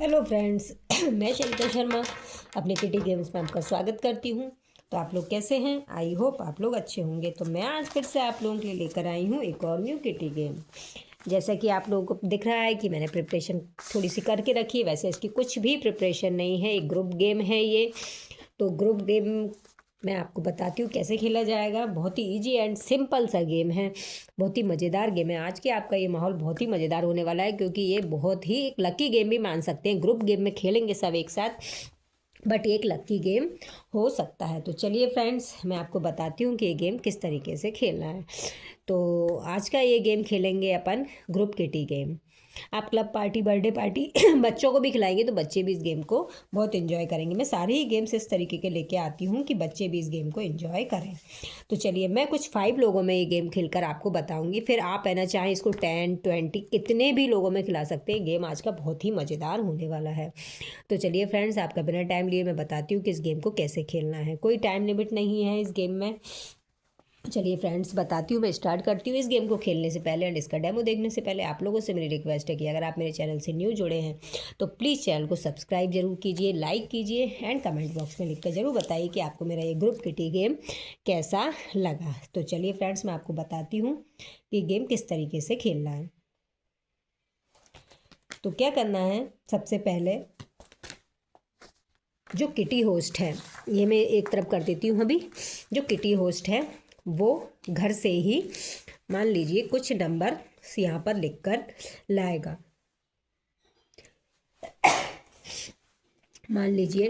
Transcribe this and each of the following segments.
Hello friends मैं शैलिका शर्मा अपने kitty games में आपका स्वागत करती हूँ। तो आप लोग कैसे हैं? आई होप आप लोग अच्छे होंगे। तो मैं आज फिर से आप लोगों के लिए लेकर आई हूँ एक और न्यू किटी गेम। जैसा कि आप लोगों को दिख रहा है कि मैंने प्रिपरेशन थोड़ी सी करके रखी है, वैसे इसकी कुछ भी प्रिपरेशन नहीं है। एक ग्रुप गेम है ये। तो ग्रुप गेम मैं आपको बताती हूँ कैसे खेला जाएगा। बहुत ही इजी एंड सिंपल सा गेम है, बहुत ही मज़ेदार गेम है। आज के आपका ये माहौल बहुत ही मज़ेदार होने वाला है, क्योंकि ये बहुत ही एक लकी गेम भी मान सकते हैं। ग्रुप गेम में खेलेंगे सब एक साथ, बट एक लकी गेम हो सकता है। तो चलिए फ्रेंड्स, मैं आपको बताती हूँ कि ये गेम किस तरीके से खेलना है। तो आज का ये गेम खेलेंगे अपन ग्रुप किटी गेम। आप क्लब पार्टी, बर्थडे पार्टी बच्चों को भी खिलाएंगे तो बच्चे भी इस गेम को बहुत इन्जॉय करेंगे। मैं सारे ही गेम्स इस तरीके के लेके आती हूँ कि बच्चे भी इस गेम को इन्जॉय करें। तो चलिए, मैं कुछ 5 लोगों में ये गेम खेलकर आपको बताऊंगी। फिर आप है ना, चाहे इसको 10, 20 कितने भी लोगों में खिला सकते हैं। गेम आज का बहुत ही मज़ेदार होने वाला है। तो चलिए फ्रेंड्स, आपका बिना टाइम लिए मैं बताती हूँ कि इस गेम को कैसे खेलना है। कोई टाइम लिमिट नहीं है इस गेम में। चलिए फ्रेंड्स, बताती हूँ, मैं स्टार्ट करती हूँ। इस गेम को खेलने से पहले एंड इसका डेमो देखने से पहले आप लोगों से मेरी रिक्वेस्ट है कि अगर आप मेरे चैनल से न्यू जुड़े हैं तो प्लीज़ चैनल को सब्सक्राइब जरूर कीजिए, लाइक कीजिए एंड कमेंट बॉक्स में लिखकर ज़रूर बताइए कि आपको मेरा ये ग्रुप किटी गेम कैसा लगा। तो चलिए फ्रेंड्स, मैं आपको बताती हूँ कि गेम किस तरीके से खेलना है। तो क्या करना है, सबसे पहले जो किटी होस्ट है, ये मैं एक तरफ कर देती हूँ अभी। जो किटी होस्ट है वो घर से ही मान लीजिए कुछ नंबर यहाँ पर लिख कर लाएगा। मान लीजिए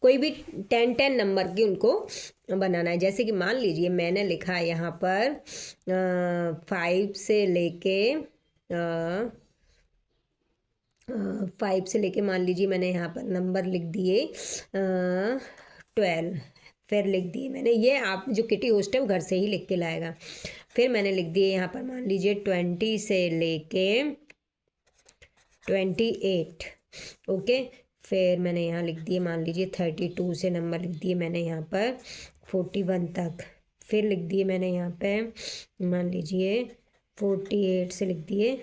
कोई भी 10 नंबर की उनको बनाना है। जैसे कि मान लीजिए मैंने लिखा है यहाँ पर 5 से लेके मान लीजिए मैंने यहाँ पर नंबर लिख दिए 12। फिर लिख दिए मैंने, ये आप जो किटी होस्ट है वो घर से ही लिख के लाएगा। फिर मैंने लिख दिए यहाँ पर मान लीजिए 20 से लेके 28। ओके। फिर मैंने यहाँ लिख दिए मान लीजिए 32 से नंबर लिख दिए मैंने यहाँ पर 41 तक। फिर लिख दिए मैंने यहाँ पे मान लीजिए 48 से लिख दिए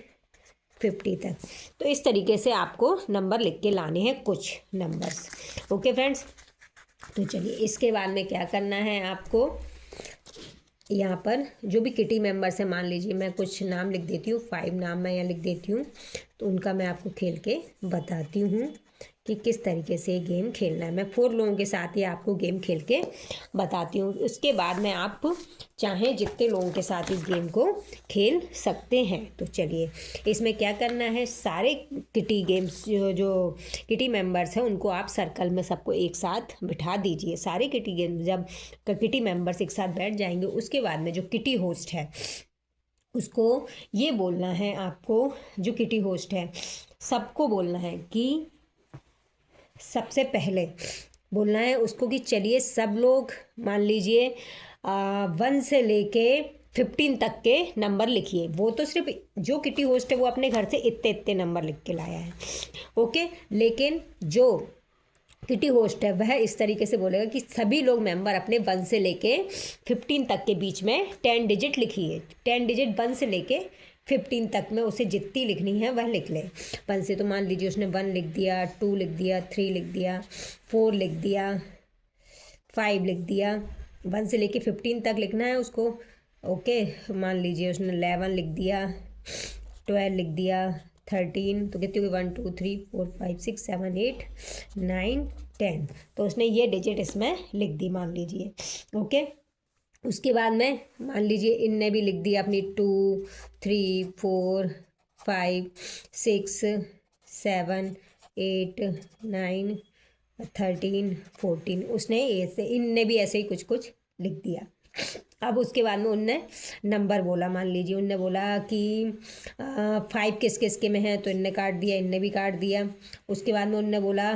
50 तक। तो इस तरीके से आपको नंबर लिख के लाने हैं, कुछ नंबर्स। ओके फ्रेंड्स, तो चलिए इसके बाद में क्या करना है आपको। यहाँ पर जो भी किटी मेंबर्स हैं, मान लीजिए मैं कुछ नाम लिख देती हूँ, 5 नाम मैं यहाँ लिख देती हूँ। तो उनका मैं आपको खेल के बताती हूँ कि किस तरीके से गेम खेलना है। मैं 4 लोगों के साथ ही आपको गेम खेल के बताती हूँ। उसके बाद में आप चाहें जितने लोगों के साथ इस गेम को खेल सकते हैं। तो चलिए, इसमें क्या करना है, सारे किटी गेम्स जो किटी मेंबर्स हैं उनको आप सर्कल में सबको एक साथ बिठा दीजिए। सारे किटी गेम जब किटी मेंबर्स एक साथ बैठ जाएंगे, उसके बाद में जो किटी होस्ट है उसको ये बोलना है आपको, जो किटी होस्ट है सबको बोलना है कि सबसे पहले बोलना है उसको कि चलिए सब लोग मान लीजिए 1 से लेके 15 तक के नंबर लिखिए। वो तो सिर्फ जो किटी होस्ट है वो अपने घर से इतने इतने नंबर लिख के लाया है। ओके। लेकिन जो किटी होस्ट है वह इस तरीके से बोलेगा कि सभी लोग मेंबर अपने 1 से लेके 15 तक के बीच में 10 डिजिट लिखिए। 10 डिजिट 1 से लेके 15 तक में उसे जितनी लिखनी है वह लिख ले। 1 से तो मान लीजिए उसने 1 लिख दिया, 2 लिख दिया, 3 लिख दिया, 4 लिख दिया, 5 लिख दिया। 1 से लेके 15 तक लिखना है उसको। ओके। मान लीजिए उसने 11 लिख दिया, 12 लिख दिया, 13, तो कितनी हुई 1 2 3 4 5 6 7 8 9 10। तो उसने ये डिजिट इसमें लिख दी मान लीजिए। ओके। उसके बाद में मान लीजिए इनने भी लिख दिया अपनी 2 3 4 5 6 7 8 9 13 14। उसने ऐसे इनने भी ऐसे ही कुछ कुछ लिख दिया। अब उसके बाद में उनने नंबर बोला, मान लीजिए उनने बोला कि 5 किस किस के में है, तो इनने काट दिया, इनने भी काट दिया। उसके बाद में उनने बोला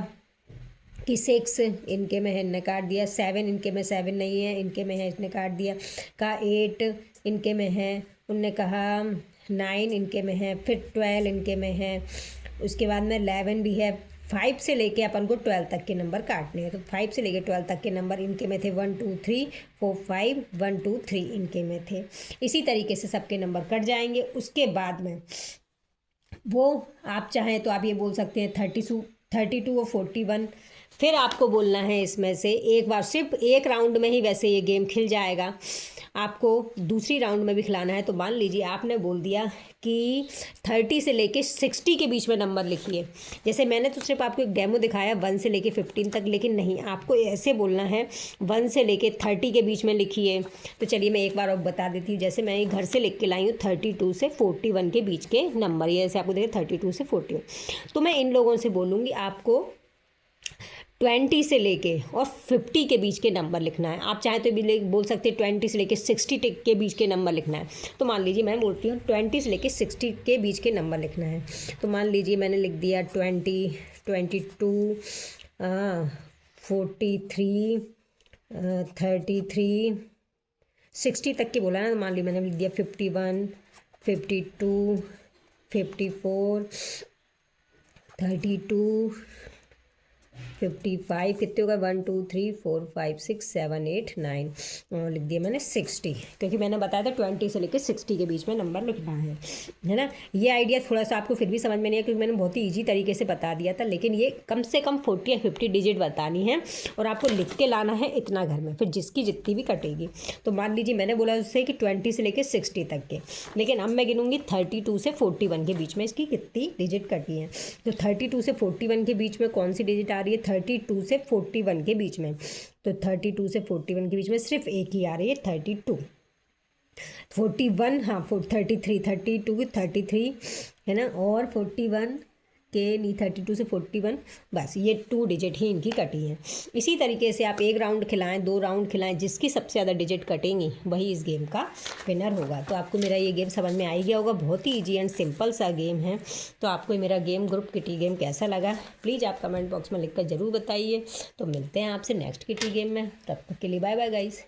कि 6 इनके में है, इनने काट दिया। 7 इनके में 7 नहीं है, इनके में है, इसने काट दिया। कहा 8 इनके में है, उनने कहा 9 इनके में है। फिर 12 इनके में है। उसके बाद में 11 भी है। 5 से लेके अपन को 12 तक के नंबर काटने हैं। तो 5 से लेके 12 तक के नंबर इनके में थे 1 2 3 4 5 1 2 3 इनके में थे। इसी तरीके से सबके नंबर कट जाएंगे। उसके बाद में वो आप चाहें तो आप ये बोल सकते हैं 32 और 41। फिर आपको बोलना है इसमें से एक बार, सिर्फ एक राउंड में ही वैसे ये गेम खिल जाएगा, आपको दूसरी राउंड में भी खिलाना है। तो मान लीजिए आपने बोल दिया कि 30 से लेके 60 के बीच में नंबर लिखिए। जैसे मैंने तो सिर्फ आपको एक डेमो दिखाया 1 से लेके 15 तक, लेकिन नहीं, आपको ऐसे बोलना है 1 से लेके 30 के बीच में लिखिए। तो चलिए मैं एक बार और बता देती हूँ। जैसे मैं घर से लिख के लाई हूँ 32 से 41 के बीच के नंबर, ये जैसे आपको देखे 32 से 41, तो मैं इन लोगों से बोलूँगी आपको 20 से लेके और 50 के बीच के नंबर लिखना है। आप चाहें तो भी बोल सकते हैं 20 से लेके 60 के बीच के नंबर लिखना है। तो मान लीजिए मैं बोलती हूँ 20 से लेके 60 के बीच के नंबर लिखना है। तो मान लीजिए मैंने लिख दिया 20, 22, 43, 33, 60 तक की बोला ना। तो मान लीजिए मैंने लिख दिया 51, 52, 54, 32, 55, कितने होगा 1 2 3 4 5 6 7 8 9, और लिख दिया मैंने 60, क्योंकि मैंने बताया था 20 से लेकर 60 के बीच में नंबर लिखना है ना। ये आइडिया थोड़ा सा आपको फिर भी समझ में नहीं है, क्योंकि मैंने बहुत ही ईजी तरीके से बता दिया था, लेकिन ये कम से कम 40 या 50 डिजिट बतानी है और आपको लिख के लाना है इतना घर में, फिर जिसकी जितनी भी कटेगी। तो मान लीजिए मैंने बोला उससे कि 20 से लेकर 60 तक के, लेकिन अब मैं गिनूंगी 32 से 41 के बीच में इसकी कितनी डिजिट कटी है। तो 32 से 41 के बीच में कौन सी डिजिट आ रही है? 32 से 41 के बीच में। तो 32 से 41 के बीच में सिर्फ एक ही आ रही है 32। 41, हाँ 33, 32 33 है ना, और 41 के नहीं, 32 से 41, बस ये 2 डिजिट ही इनकी कटी है। इसी तरीके से आप एक राउंड खिलाएं, 2 राउंड खिलाएं, जिसकी सबसे ज़्यादा डिजिट कटेंगी वही इस गेम का विनर होगा। तो आपको मेरा ये गेम समझ में आ ही गया होगा, बहुत ही ईजी एंड सिंपल सा गेम है। तो आपको मेरा गेम ग्रुप किटी गेम कैसा लगा प्लीज़ आप कमेंट बॉक्स में लिखकर ज़रूर बताइए। तो मिलते हैं आपसे नेक्स्ट किटी गेम में, तब तक के लिए बाय बाय गाइस।